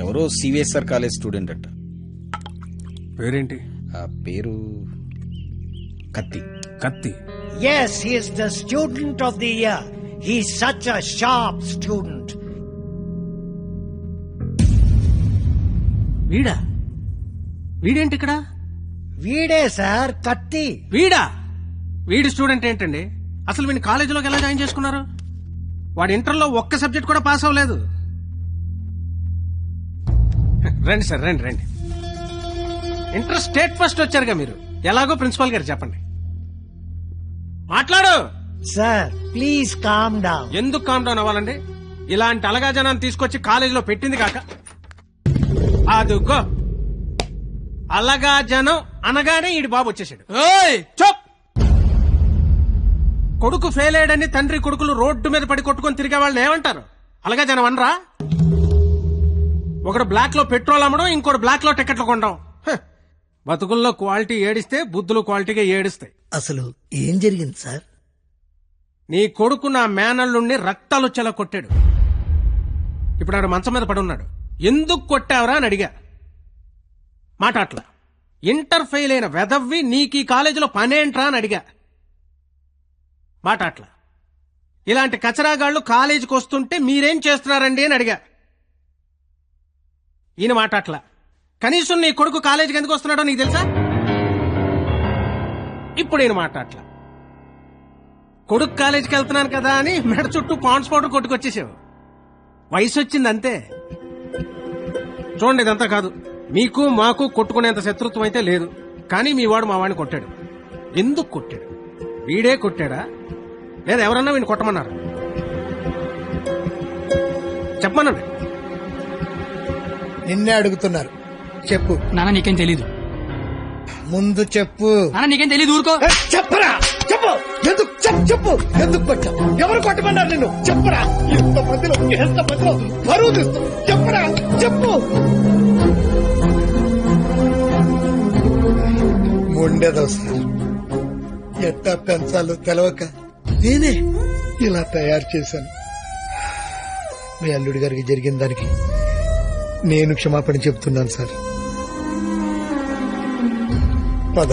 ఎవరో CVSR college student అట్ట. పేరేంటి? ఆ పేరు కత్తి. కత్తి. Yes, he is the student of the year. He's such a sharp student. వీడా? వీడేంటి ఇక్కడ? వీడే సార్ కత్తి. వీడా? వీడి స్టూడెంట్ ఏంటండి? అసలు వీడిని కాలేజీలోకి ఎలా జాయిన్ చేసుకున్నారు? వాడు ఇంటర్లో ఒక్క సబ్జెక్ట్ కూడా పాస్ అవ్వలేదు. రండి సార్, రండి రండి. ఇంటర్ స్టేట్ ఫస్ట్ వచ్చారుగా మీరు. ఎలాగో ప్రిన్సిపాల్ గారు చెప్పండి. మాట్లాడు సార్ ప్లీజ్ కామ్ డౌన్. ఎందుకు కామ్ డౌన్ అవ్వాలండి? ఇలాంటి అలగా జనాన్ని తీసుకొచ్చి కాలేజీలో పెట్టింది కాక అదుగో అలగా జనం అనగానే ఈడి బాబు వచ్చేసాడు. చోప్! కొడుకు ఫెయిల్ అయ్యాడని తండ్రి కొడుకులు రోడ్డు మీద పడి కొట్టుకొని తిరిగే వాళ్ళని ఏమంటారు? అలగా జనం అనరా? ఒకడు బ్లాక్ లో పెట్రోల్ అమ్మడం, ఇంకోటి బ్లాక్ లో టికెట్లు కొనడం. బతుకుల్లో క్వాలిటీ ఏడిస్తే బుద్ధులు క్వాలిటీగా ఏడుస్తాయి. అసలు ఏం జరిగింది సార్? నీ కొడుకు నా మేనల్లుండి రక్తాలు వచ్చేలా కొట్టాడు. ఇప్పుడు ఆడు మంచం మీద పడి ఉన్నాడు. ఎందుకు కొట్టావరా అని అడిగా. మాట్లాడలా. ఇంటర్ ఫెయిల్ అయిన వెదవ్వి నీకు ఈ కాలేజీలో పనేంట్రా అని అడిగా. మాట్లాడలా. ఇలాంటి కచరాగాళ్లు కాలేజీకి వస్తుంటే మీరేం చేస్తున్నారండి అని అడిగా. ఈయన మాట్లాడలా. కనీసం నీ కొడుకు కాలేజీకి ఎందుకు వస్తున్నాడో నీకు తెలుసా? ఇప్పుడు ఈయన మాట్లాడలా. కొడుకు కాలేజీకి వెళ్తున్నాను కదా అని మెడ చుట్టూ పాండ్స్ పౌడర్ కొట్టుకొచ్చేసావు. వయసు వచ్చింది అంతే. చూడండి, ఇదంతా కాదు. మీకు మాకు కొట్టుకునేంత శత్రుత్వం అయితే లేదు. కానీ మీ వాడు మా వాడిని కొట్టాడు. ఎందుకు కొట్టాడు? వీడే కొట్టాడా లేదా ఎవరన్నా వీడిని కొట్టమన్నారు? చెప్పమనండి. నిన్నే అడుగుతున్నారు, చెప్పు. నాన్న నీకేం తెలీదు. ముందు చెప్పు. నాన్న నీకేం తెలీదు, ఊరుకో. చెప్పరా, చెప్పు. ఎందుకు చెప్పు. ఎందుకు కొట్టావు? ఎవరు కొట్టమన్నారు నిన్ను? చెప్పరా. ఎంత మధ్యలో బరువు తీస్తావు. చెప్పరా, చెప్పు. ఉండేదో సార్, ఎట్టా పెంచాలో తెలవక నేనే ఇలా తయారు చేశాను. మీ అల్లుడి గారికి జరిగిన దానికి నేను క్షమాపణ చెప్తున్నాను సార్. పద.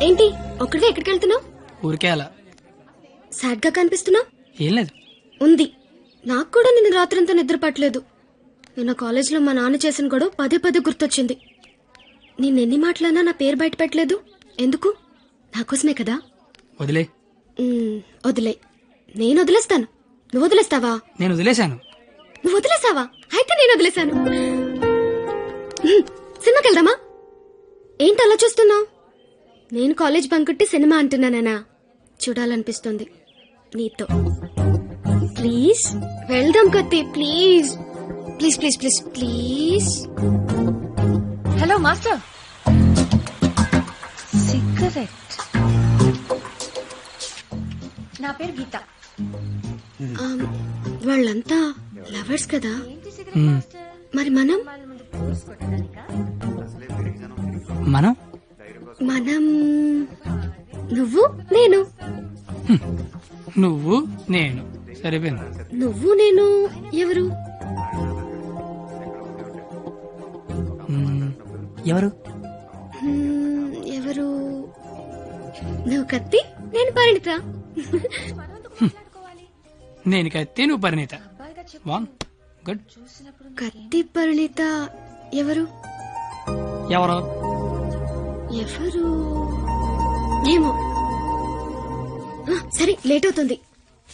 ఏంటి ఒక్కడే ఎక్కడికి వెళ్తున్నావు? ఊరికే అలా. సాడ్ గా కనిపిస్తున్నావు. ఏం లేదు. ఉంది. నాకు కూడా నిన్న రాత్రంతా నిద్ర పట్టలేదు. నిన్న కాలేజీలో మా నాన్న చేసిన గొడవ పదే పదే గుర్తొచ్చింది. నిన్నెన్ని మాటలన్నా నా పేరు బయట పెట్టలేదు. ఎందుకు? నాకోసమే కదా. వదిలే. వదిలే. నేను వదిలేస్తాను. నువ్వు వదిలేస్తావా? నేను వదిలేశాను. నువ్వు వదిలేసావా? అయితే నేను వదిలేశాను. సినిమాకి వెళ్దామా? ఏంటి అలా చూస్తున్నావు? నేను కాలేజ్ బంకొట్టి సినిమా అంటున్నానా? చూడాలనిపిస్తుంది నీతో. ప్లీజ్ వెళ్దాం కత్తి. Please please please please please. Hello master. Cigarette. నా పేరు గీత. వాళ్ళంతా లవర్స్ కదా. మరి మనం నువ్వు నేను. నువ్వు నేను సరిపోయింది. నువ్వు నేను ఎవరు? ఎవరు? ఎవరు? నువ్వు కత్తి, నేను పరిణిత. నేను కత్తి, నువ్వు పరిణిత. గుడ్. కత్తి పరిణిత ఎవరు? ఎవరు? ఎవరు ఏమో. సరే, లేట్ అవుతుంది.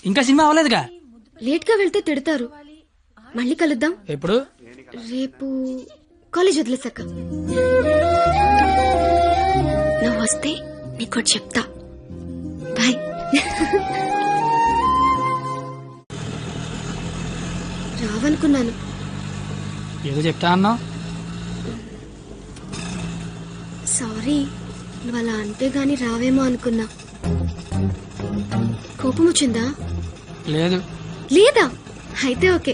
ఇంకా సినిమా అవ్వలేదుగా. లేట్ గా వెళ్తే తిడతారు. మళ్ళీ కలుద్దాం. ఎప్పుడు? రేపు కాలేజ్ వదిలేసాక. నువ్వు వస్తే నీకు చెప్తా. బాయ్. రావనుకున్నాను. ఏదో చెప్తా అన్నా. సారీ, నువ్వు అలా అంటే గాని రావేమో అనుకున్నా. కోపం వచ్చిందా? లేదు. లేదా? అయితే ఓకే.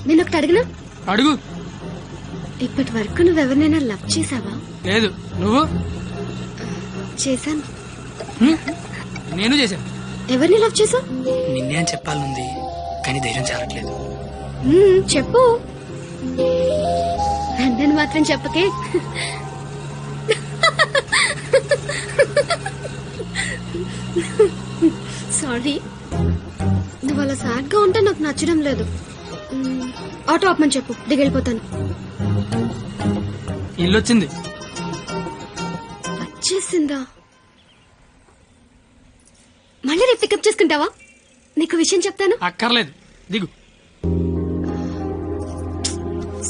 నేను ఒకటి అడిగినా? అడుగు. ఇప్పటి వరకు నువ్వెవరినైనా లవ్ చేసావా? లేదు. నువ్వు? చేశాను. నేను చేశాను. ఎవరిని లవ్ చేసావు? నిన్నే అని చెప్పాలనుంది కానీ ధైర్యం చాలట్లేదు. చెప్పు. నన్ను మాత్రం చెప్పకే. సారీ, నువ్వు అలా సాడ్ గా ఉంటే నాకు నచ్చడం లేదు. ఆటో ఆపమని చెప్పు, దిగెళ్ళిపోతాను. ఇల్లు వచ్చింది. వచ్చేసిందా? మళ్ళీ రేపు పికప్ చేసుకుంటావా? నీకు విషయం చెప్తాను. అక్కర్లేదు, దిగు.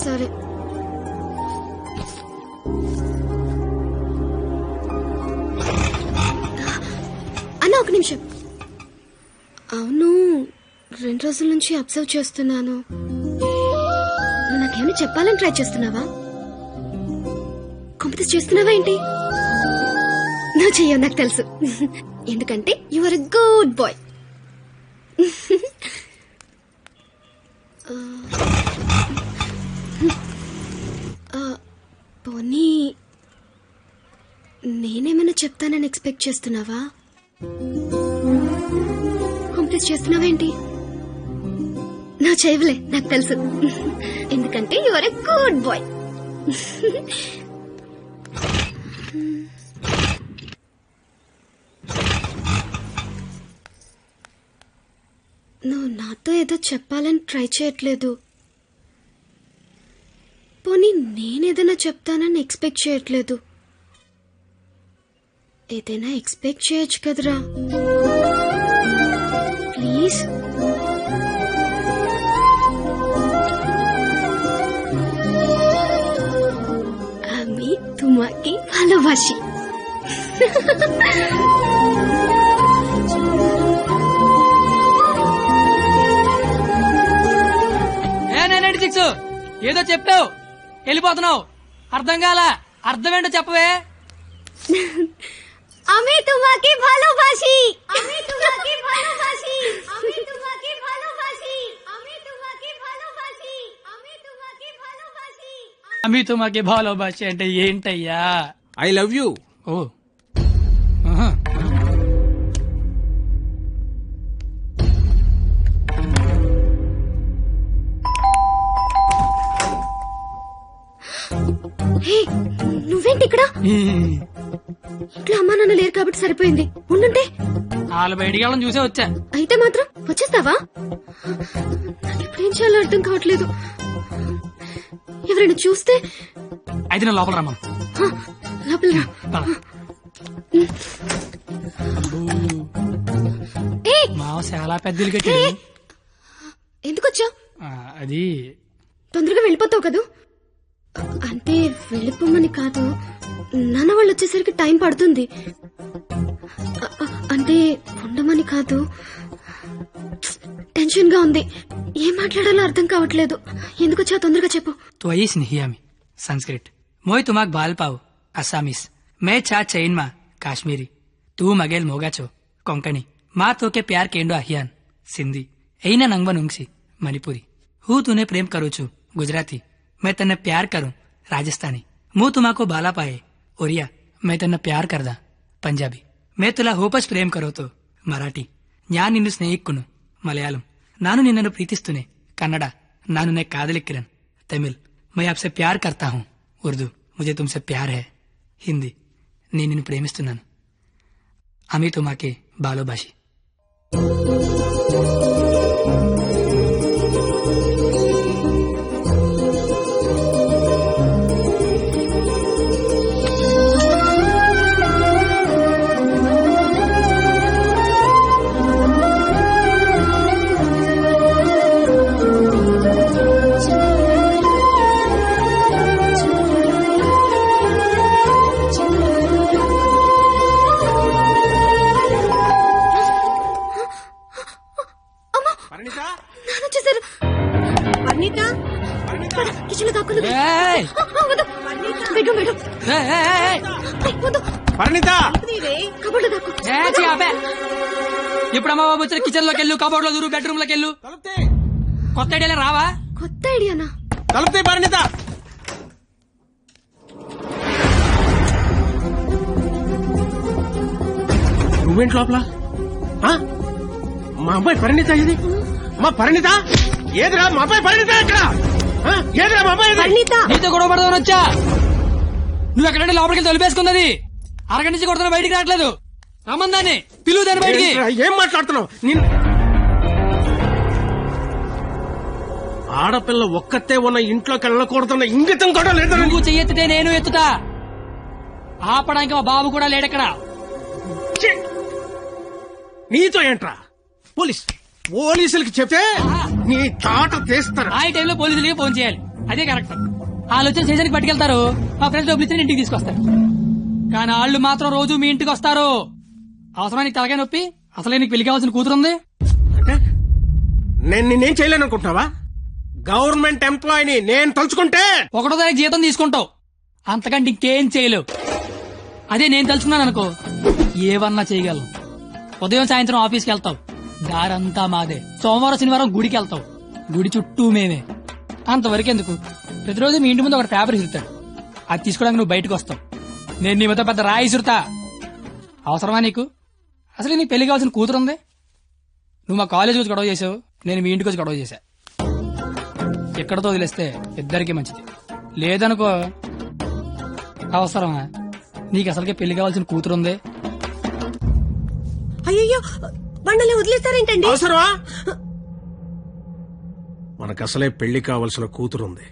సరే. అన్న ఒక నిమిషం. అవును, 2 రోజుల నుంచి అబ్జర్వ్ చేస్తున్నాను. నువ్వు నాకేమైనా చెప్పాలని ట్రై చేస్తున్నావా? కాంపిటీస్ చేస్తున్నావా ఏంటి? నువ్వు చెయ్యవు, నాకు తెలుసు. ఎందుకంటే you are a good boy. పోనీ నేనేమైనా చెప్తానని ఎక్స్పెక్ట్ చేస్తున్నావా? కాంప్లీట్ చేస్తున్నావేంటి? నా చేయవులే, నాకు తెలుసు. ఎందుకంటే you are a good boy. నువ్వు నాతో ఏదో చెప్పాలని ట్రై చేయట్లేదు. పోనీ నేనేదైనా చెప్తానని ఎక్స్పెక్ట్ చేయట్లేదు. ఏదైనా ఎక్స్పెక్ట్ చేయొచ్చు కదరా, ప్లీజ్. আমি তোমাকে ভালোবাসি. ఏదో చెప్పావు, వెళ్ళిపోతున్నావు. అర్థం కాల? అర్థం ఏంటో చెప్పవే. আমি তোমাকে ভালোবাসি. আমি তোমাকে ভালোবাসি. আমি তোমাকে ভালোবাসি. আমি তোমাকে ভালোবাসি. আমি তোমাকে ভালোবাসি. అమ్మి తుమాకి భాలోబాషి అంటే ఏంటయ్యా? I love you. ఓ, ఆహా. హే, నువ్వేంటి ఇక్కడ? ఇంట్లో అమ్మా నాన్న లేరు కాబట్టి సరిపోయింది. ఉండుంటే వాళ్ళ బయటికి వెళ్ళడం చూసే వచ్చా. అయితే మాత్రం వచ్చేస్తావా? నాకు ఇప్పుడేం చేయాలో అర్థం కావట్లేదు. ఎవరైనా చూస్తే? అయితే నేను లోపల రమ్మను. లోపల రా. మావ చాలా పెద్దలు కట్టాడు. ఎందుకు వచ్చావు? అది తొందరగా వెళ్ళిపోతావు కదూ? అంటే వెళ్ళిపోమని కాదు, నాన్న వాళ్ళు వచ్చేసరికి టైం పడుతుంది. అంటే ఉండమని కాదు, టెన్షన్ గా ఉంది. ఏం మాట్లాడాలో అర్థం కావట్లేదు. ఎందుకు వచ్చావు? తొందరగా చెప్పు. तो आई स्नेहियामी संस्कृत मोय तुमाक बाल पाव असामीस मैं छा चैन मा काश्मीरी तू मगेल मोगाचो कोंकणी माँ तो के प्यार केंडो अहियान सिंधी ऐना नंगवन उंगसी मणिपुरी हूँ तूने प्रेम करू छू गुजराती मैं तन्ने प्यार करूं राजस्थानी मुँह तुमाको बाला पाए ओरिया मैं तन्ने प्यार करदा पंजाबी मैं तुला होपस प्रेम करो तो मराठी न्यान निन्नु स्नेहिक्कुनु मलयालम नानु निन्ननु प्रीतिस्तुने कन्नड नानु ने कादलिक्किरन तमिल मैं आपसे प्यार करता हूँ उर्दू मुझे तुमसे प्यार है हिंदी నేను నిన్ను ప్రేమిస్తున్నాను అమి తుమాకే బాలోబాషి కిచెన్ దాక్కున్నది. బెడ్రూమ్ బెడ్రూమ్ పరిణిత కబోర్డ్ దాక్కు. ఇప్పుడు అమ్మ బాబు వచ్చిన కిచెన్ లోకి వెళ్ళు, కబోర్డ్ లో దూరు, బెడ్రూమ్ లోకి వెళ్ళు. కొత్త ఐడియాలే రావా? కొత్త ఐడియానా? తలుపుతే పరిణిత. నువ్వేంటి లోపల? ఆ? మా అమ్మాయి పరిణిత ఇది? మా పరిణిత ఏదిరా? మా అమ్మాయి పరిణిత ఎక్కడ? ఆ? ఏదిరా మా అమ్మాయి? పరిణిత నీతో గొడవ పడదామని వచ్చా. నువ్వు ఎక్కడంటే లోపలికి తొలిపేసుకున్నది. అరగంట నుంచి కొడుతున్నా బయటికి రావట్లేదు. రమ్మందాన్ని పిలువు దాన్ని బయటికి. ఏంట్రా, ఏం మాట్లాడుతున్నావు? ఆడపిల్ల ఒక్కతే ఉన్న ఇంట్లోకి వెళ్ళకూడదన్న ఇంగితం కూడా లేదు. నువ్వు చెయ్యెత్తితే నేను ఎత్తుతా. ఆపడానికి మా బాబు కూడా లేడెక్కడ. నీతో ఏంట్రా? పోలీసులకి చెప్తే నీ తాట తీస్తారు. ఆ టైంలో పోలీసులకి ఫోన్ చేయాలి. అదే కరెక్ట్. వాళ్ళు వచ్చి స్టేషన్కి పట్టుకెళ్తారు. మా ఫ్రెండ్స్ డబ్బులు ఇచ్చి ఇంటికి తీసుకొస్తారు. కానీ వాళ్ళు మాత్రం రోజు మీ ఇంటికి వస్తారు. అవసరం నీకు తలకాయ నొప్పి. అసలే నీకు పెళ్లి కావాల్సిన కూతురుంది. అంటే నేను నిన్నేం చేయలేను అనుకుంటున్నావా? గవర్నమెంట్ ఎంప్లాయీని నేను తలుచుకుంటే 1వ తారీఖు జీతం తీసుకుంటావు. అంతకంటే ఇంకేం చేయలేవు. అదే నేను తలుచుకున్నాను అనుకో, ఏవన్నా చేయగలను. ఉదయం సాయంత్రం ఆఫీస్కి వెళ్తావు. దారంతా మాదే. సోమవారం శనివారం గుడికి వెళ్తావు. గుడి చుట్టూ మేమే. అంతవరకు ఎందుకు, ప్రతిరోజు మీ ఇంటి ముందు ఒక పేపర్ ఇస్తాడు. అది తీసుకోవడానికి నువ్వు బయటకు వస్తావు. నేను నీ మొత్తం పెద్ద రాయి ఇసురుతా. అవసరమా నీకు? అసలు నీకు పెళ్లి కావాల్సిన కూతురుంది. నువ్వు మా కాలేజ్ వచ్చి గొడవ చేసావు, నేను మీ ఇంటికి వచ్చి గొడవ చేశా. ఎక్కడతో వదిలేస్తే ఇద్దరికి మంచిది. లేదనుకో, అవసరమా? నీకు అసలుకే పెళ్లి కావాల్సిన కూతురుంది. అయ్యో బండలే వదిలేస్తారేంటండి? అవసరమా? మనకు అసలే పెళ్లి కావాల్సిన కూతురుంది.